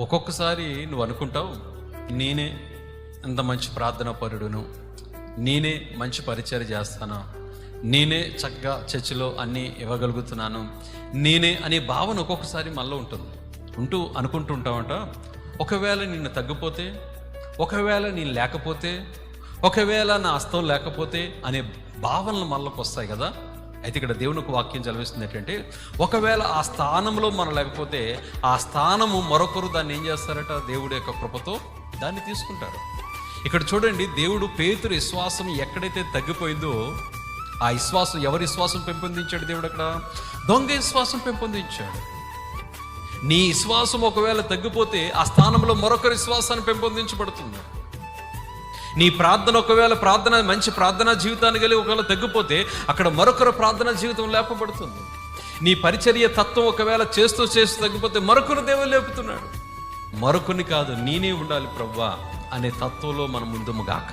ఒక్కొక్కసారి నువ్వు అనుకుంటావు, నేనే ఎంత మంచి ప్రార్థనా పరుడును, నేనే మంచి పరిచర్య చేస్తాను, నేనే చక్కగా చర్చిలో అన్నీ ఇవ్వగలుగుతున్నాను, నేనే అనే భావన ఒక్కొక్కసారి మనలో ఉంటుంది. అనుకుంటుంటామంట, ఒకవేళ నిన్ను తగ్గిపోతే, ఒకవేళ నేను లేకపోతే, ఒకవేళ నా హస్తం లేకపోతే అనే భావనలు మనలోకి వస్తాయి కదా. అయితే ఇక్కడ దేవుని ఒక వాక్యం చదివిస్తుంది ఏంటంటే, ఒకవేళ ఆ స్థానంలో మనం లేకపోతే ఆ స్థానము మరొకరు దాన్ని ఏం చేస్తారట, దేవుడి యొక్క కృపతో దాన్ని తీసుకుంటారు. ఇక్కడ చూడండి, దేవుడు పేతురు విశ్వాసం ఎక్కడైతే తగ్గిపోయిందో ఆ విశ్వాసం, ఎవరి విశ్వాసం పెంపొందించాడు దేవుడు? అక్కడ దొంగ విశ్వాసం పెంపొందించాడు. నీ విశ్వాసం ఒకవేళ తగ్గిపోతే ఆ స్థానంలో మరొకరి విశ్వాసాన్ని పెంపొందించబడుతుంది. నీ ప్రార్థన ఒకవేళ మంచి ప్రార్థనా జీవితాన్ని కలిగి ఒకవేళ తగ్గిపోతే అక్కడ మరొకరు ప్రార్థనా జీవితం లేపబడుతుంది. నీ పరిచర్య తత్వం ఒకవేళ చేస్తూ తగ్గిపోతే మరొకరు దేవుడు లేపుతున్నాడు. మరొకరిని కాదు, నేనే ఉండాలి ప్రభువా అనే తత్వంలో మనం ముందుముగాక.